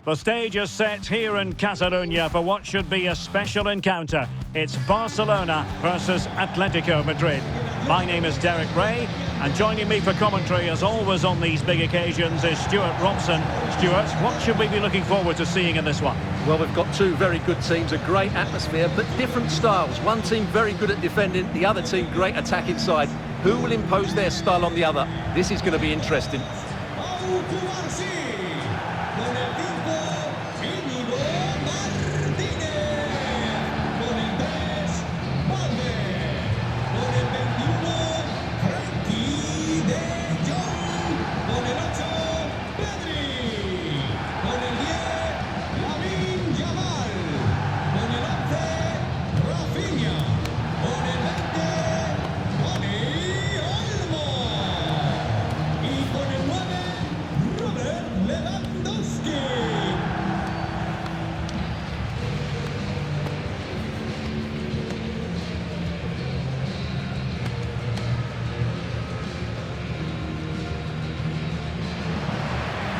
The stage is set here in Catalonia for what should be a special encounter. It's Barcelona versus Atletico Madrid. My name is Derek Ray, and joining me for commentary, as always on these big occasions, is Stuart Robson. Stuart, what should we be looking forward to seeing in this one? Well, we've got two very good teams, a great atmosphere, but different styles. One team very good at defending, the other team great attack inside. Who will impose their style on the other? This is going to be interesting.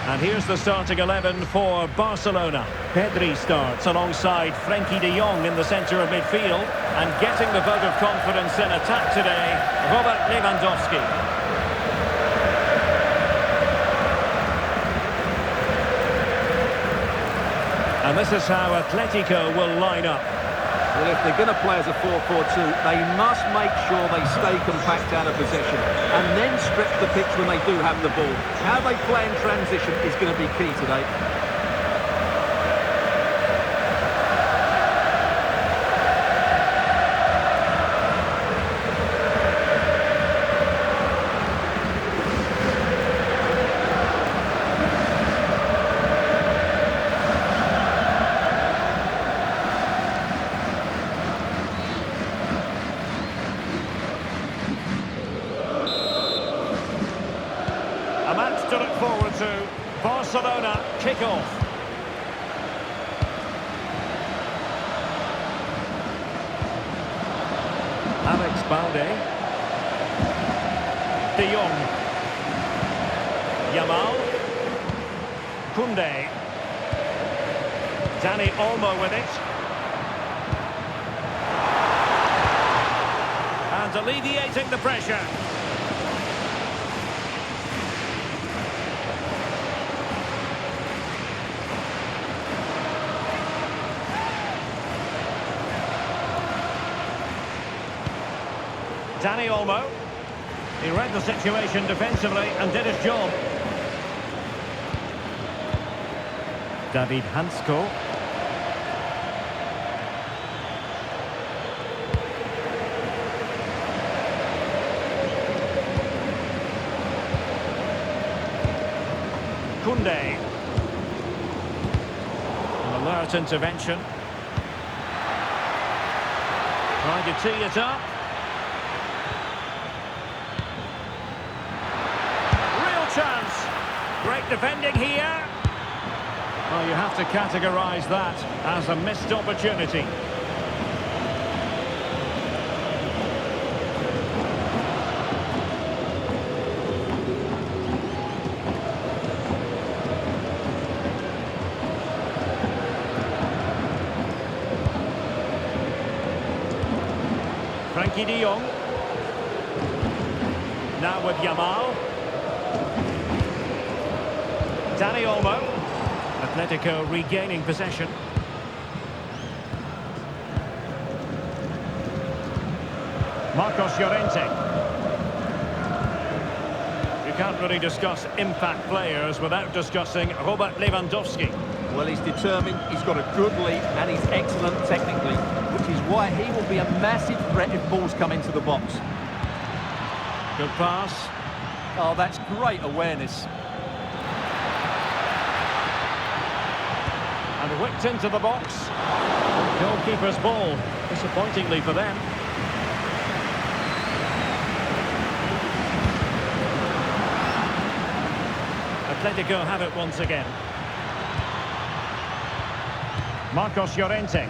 And here's the starting 11 for Barcelona. Pedri starts alongside Frenkie de Jong in the centre of midfield. And getting the vote of confidence in attack today, Robert Lewandowski. And this is how Atletico will line up. Well, if they're going to play as a 4-4-2, they must make sure they stay compact out of possession and then stretch the pitch when they do have the ball. How they play in transition is going to be key today. A match to look forward to. Barcelona kick-off. Alex Balde. De Jong. Yamal. Koundé. Dani Olmo with it. And alleviating the pressure. Dani Olmo. He read the situation defensively and did his job. David Hansko. Koundé. An alert intervention. Trying to tee it up. Chance. Great defending here. Well, you have to categorise that as a missed opportunity. Frenkie de Jong. Now with Yamal. Dani Olmo. Atletico regaining possession. Marcos Llorente. You can't really discuss impact players without discussing Robert Lewandowski. Well, he's determined, he's got a good lead and he's excellent technically, which is why he will be a massive threat if balls come into the box. Good pass. Oh, that's great awareness. And whipped into the box. Goalkeeper's ball, disappointingly for them. Atletico have it once again. Marcos Llorente.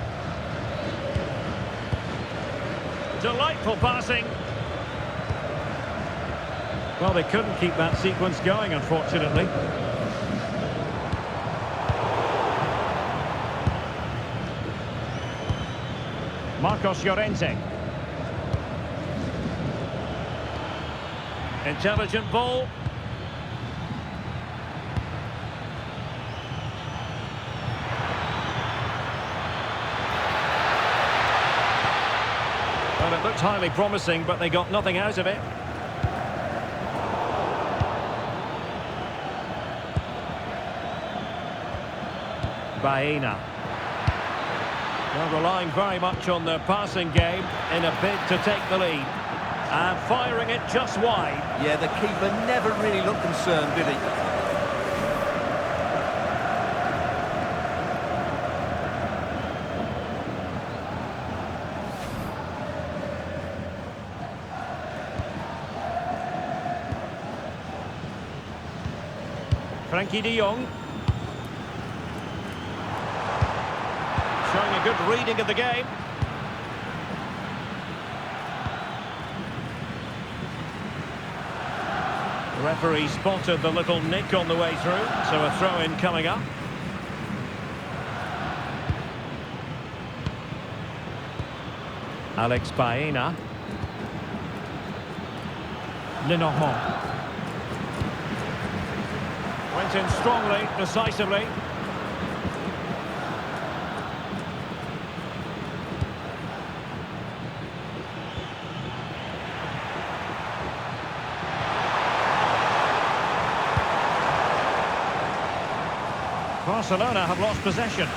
Delightful passing. Well, they couldn't keep that sequence going, unfortunately. Marcos Llorente. Intelligent ball. Well, it looked highly promising, but they got nothing out of it. Baena. Well, relying very much on their passing game in a bid to take the lead. And firing it just wide. Yeah, the keeper never really looked concerned, did he? Frankie de Jong. Showing a good reading of the game. The referee spotted the little nick on the way through, so a throw-in coming up. Alex Baena. Lenormand. Went in strongly, decisively. Barcelona have lost possession.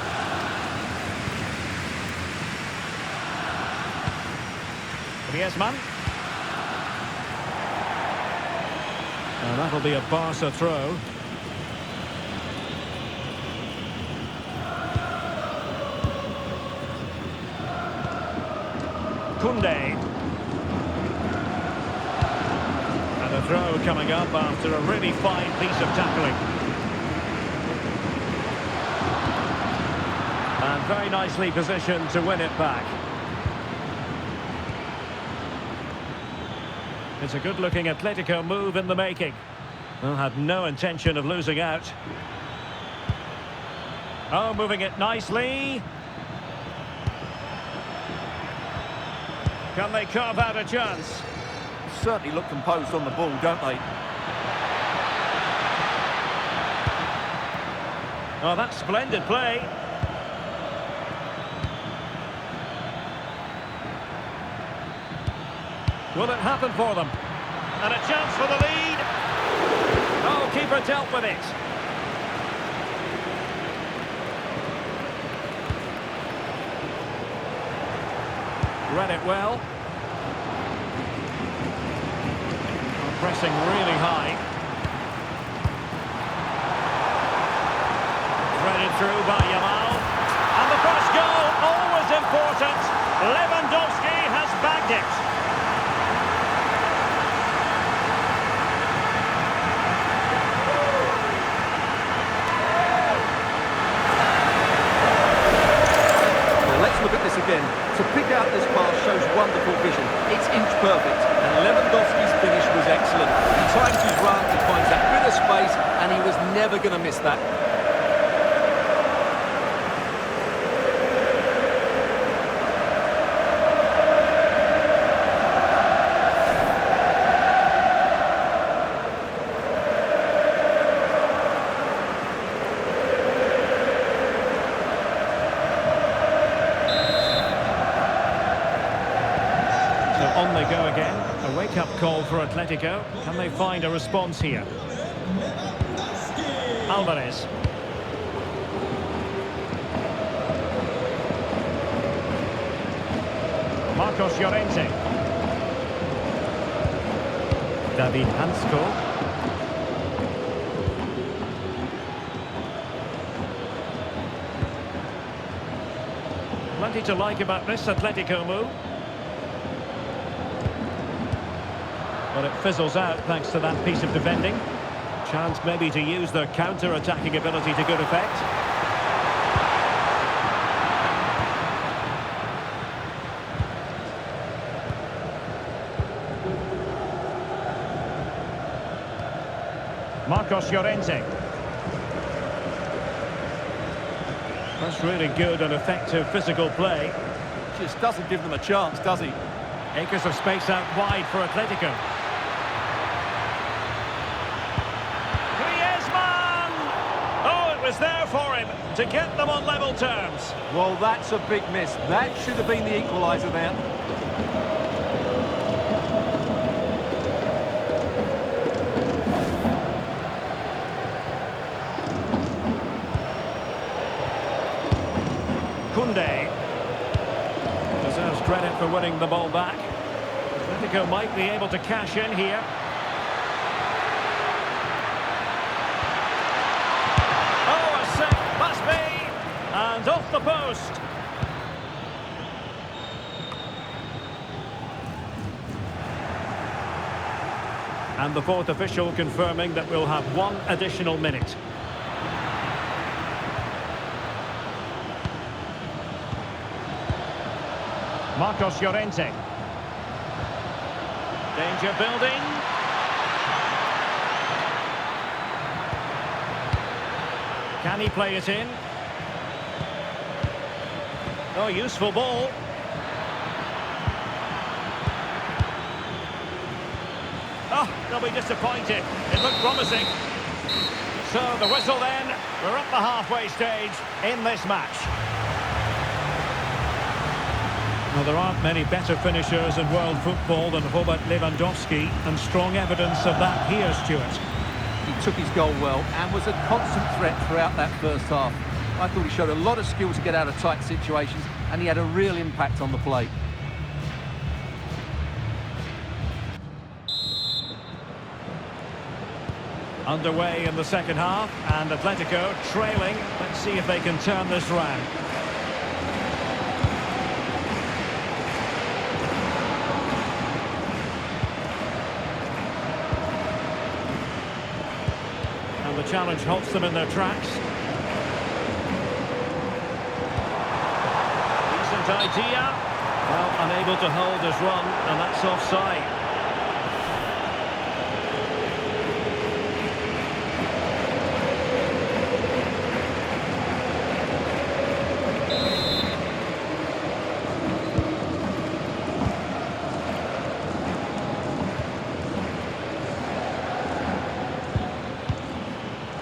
Griezmann. And that'll be a Barca throw. Koundé. And a throw coming up after a really fine piece of tackling. And very nicely positioned to win it back. It's a good-looking Atletico move in the making. Well, had no intention of losing out. Oh, moving it nicely. Can they carve out a chance? Certainly look composed on the ball, don't they? Oh, that's splendid play. Will it happen for them? And a chance for the lead. Oh, keeper dealt with it. Read it well. Pressing really high. Threaded through by Yamal. And the first goal, always important. Lewandowski has bagged it. Look at this again. To pick out this pass shows wonderful vision. It's inch perfect, and Lewandowski's finish was excellent. He times his run, he finds that bit of space, and he was never going to miss that. On they go again. A wake-up call for Atletico. Can they find a response here? Alvarez. Marcos Llorente. David Hansko. Plenty to like about this Atletico move. But it fizzles out thanks to that piece of defending. Chance maybe to use their counter-attacking ability to good effect. Marcos Llorente. That's really good and effective physical play. just doesn't give them a chance, does he? Acres of space out wide for Atletico. Griezmann! Oh, it was there for him to get them on level terms. Well, that's a big miss. That should have been the equaliser there. Koundé deserves credit for winning the ball back. Atletico might be able to cash in here. Oh, a save must be! And off the post. And the fourth official confirming that we'll have one additional minute. Marcos Llorente. Danger building. Can he play it in? Oh, useful ball. Oh, they'll be disappointed. It looked promising. So the whistle then. We're at the halfway stage in this match. Well, there aren't many better finishers in world football than Robert Lewandowski, and strong evidence of that here, Stuart. He took his goal well and was a constant threat throughout that first half. I thought he showed a lot of skill to get out of tight situations, and he had a real impact on the play. Underway in the second half, and Atletico trailing. Let's see if they can turn this round. And the challenge halts them in their tracks. Decent idea. Well, unable to hold his run, and that's offside.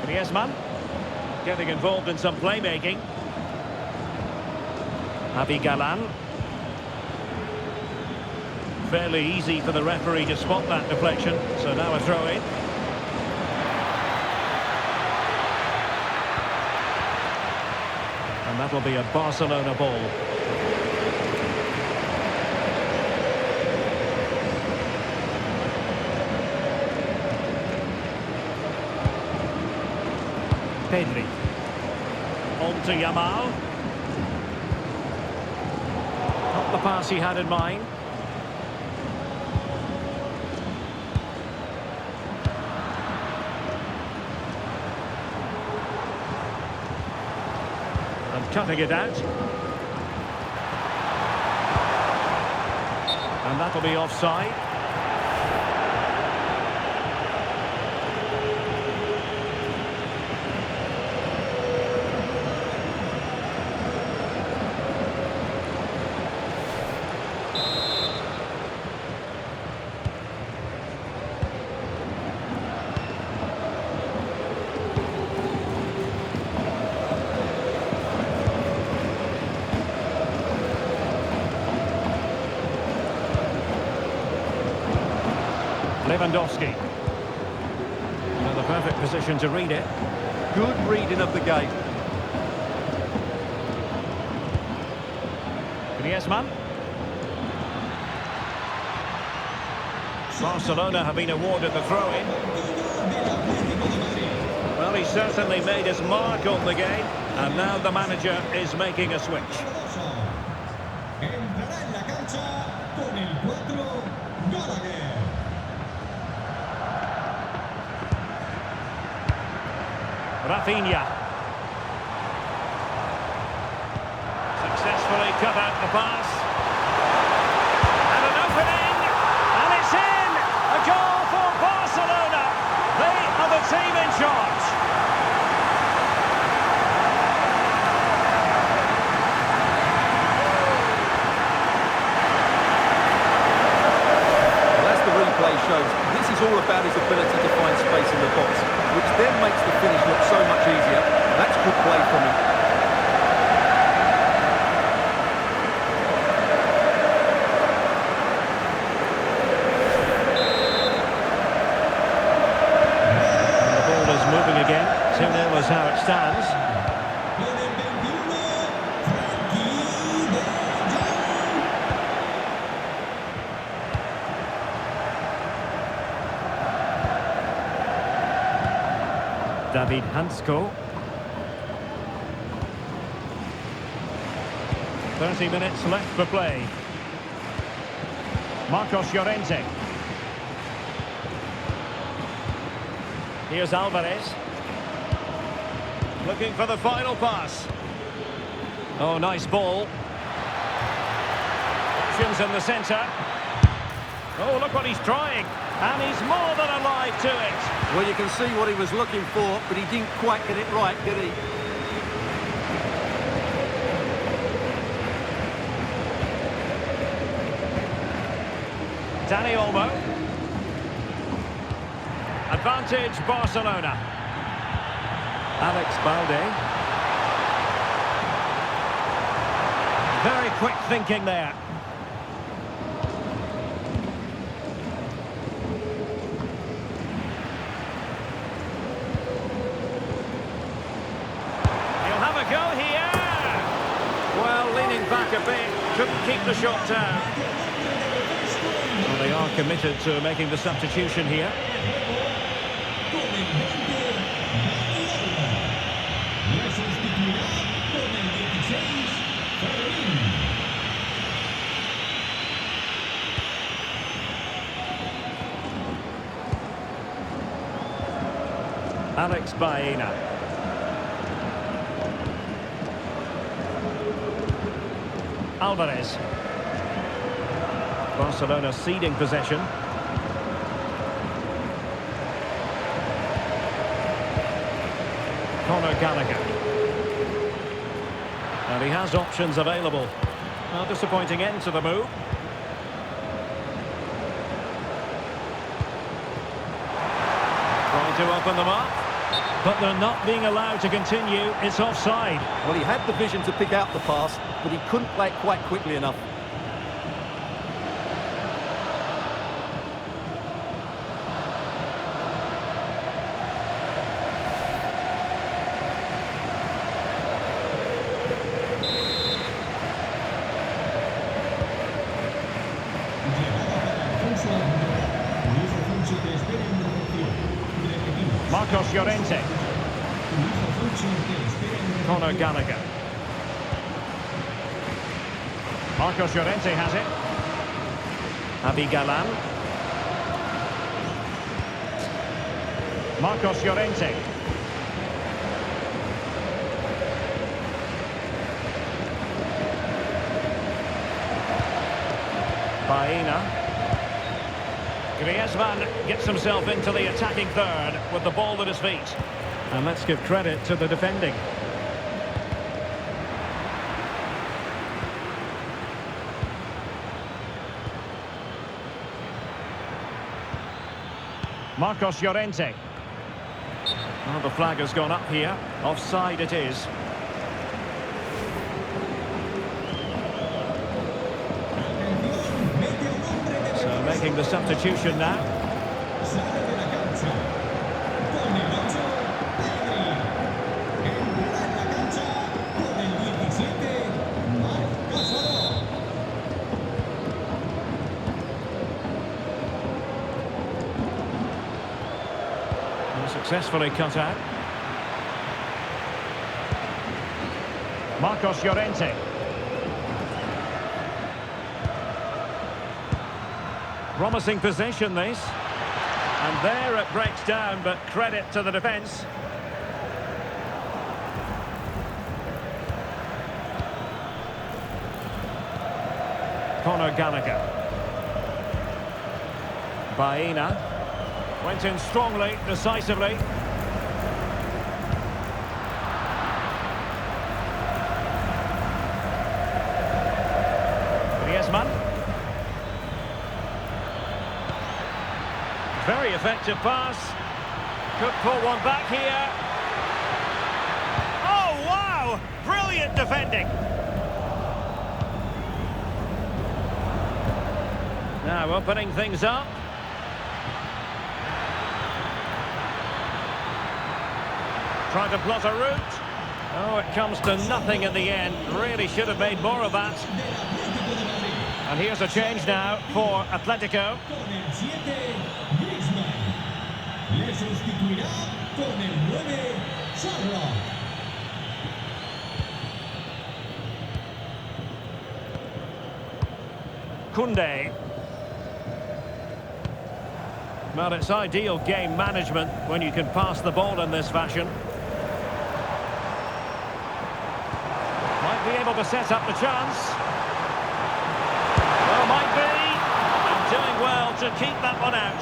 Griezmann getting involved in some playmaking. Catalan. Fairly easy for the referee to spot that deflection, so now a throw-in. And that'll be a Barcelona ball. Pedri. On to Yamal. Not the pass he had in mind. And cutting it out. And that'll be offside. Lewandowski. In the perfect position to read it. Good reading of the game. Griezmann. Barcelona have been awarded the throw-in. Well, he certainly made his mark on the game, and now the manager is making a switch. Rafinha. Successfully cut out the pass. And an opening. And it's in! A goal for Barcelona. They are the team in charge. David Hansko. 30 minutes left for play. Marcos Llorente. Here's Alvarez. Looking for the final pass. Oh, nice ball. Options in the centre. Oh, look what he's trying. And he's more than alive to it. Well, you can see what he was looking for, but he didn't quite get it right, did he? Dani Olmo. Advantage Barcelona. Alex Balde. Very quick thinking there. He'll have a go here. Well, leaning back a bit, couldn't keep the shot down. Well, they are committed to making the substitution here. Alex Baena. Alvarez. Barcelona ceding possession. Conor Gallagher. And he has options available. A disappointing end to the move. Trying to open them up. But they're not being allowed to continue. It's offside. Well, he had the vision to pick out the pass, but he couldn't play it quite quickly enough. Marcos Llorente. Conor Gallagher. Marcos Llorente has it. Catalan. Marcos Llorente. Baena. Griezmann gets himself into the attacking third with the ball at his feet. And let's give credit to the defending. Marcos Llorente. Well, the flag has gone up here. Offside it is. So making the substitution now. Successfully cut out. Marcos Llorente. Promising possession this. And there it breaks down, but credit to the defence. Conor Gallagher. Baena. Went in strongly, decisively. Griezmann. Very effective pass. Could pull one back here. Oh, wow! Brilliant defending. Now opening things up. Trying to plot a route. Oh, it comes to nothing in the end. Really should have made more of that. And here's a change now for Atletico. con el 9, Charlotte. Koundé. Well, it's ideal game management when you can pass the ball in this fashion. Might be able to set up the chance. Well, might be. And doing well to keep that one out.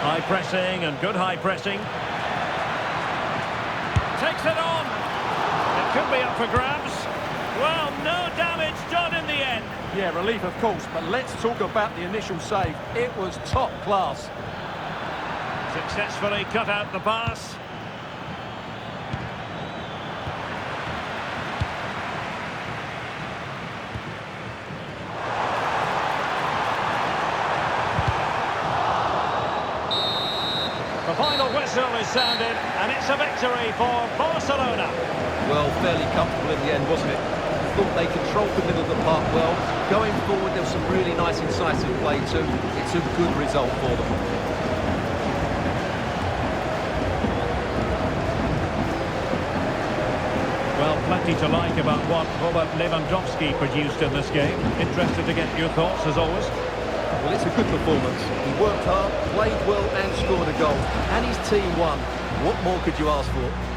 High pressing and good high pressing. Takes it on. It could be up for grabs. Well, no damage done in the end. Yeah, relief of course, but let's talk about the initial save. It was top class. Successfully cut out the pass. The final whistle is sounded, and it's a victory for Barcelona. Well, fairly comfortable in the end, wasn't it? I thought they controlled the middle of the park well. Going forward, there was some really nice incisive play too. It's a good result for them. Well, plenty to like about what Robert Lewandowski produced in this game. Interested to get your thoughts, as always. Well, it's a good performance. He worked hard, played well and scored a goal. And his team won. What more could you ask for?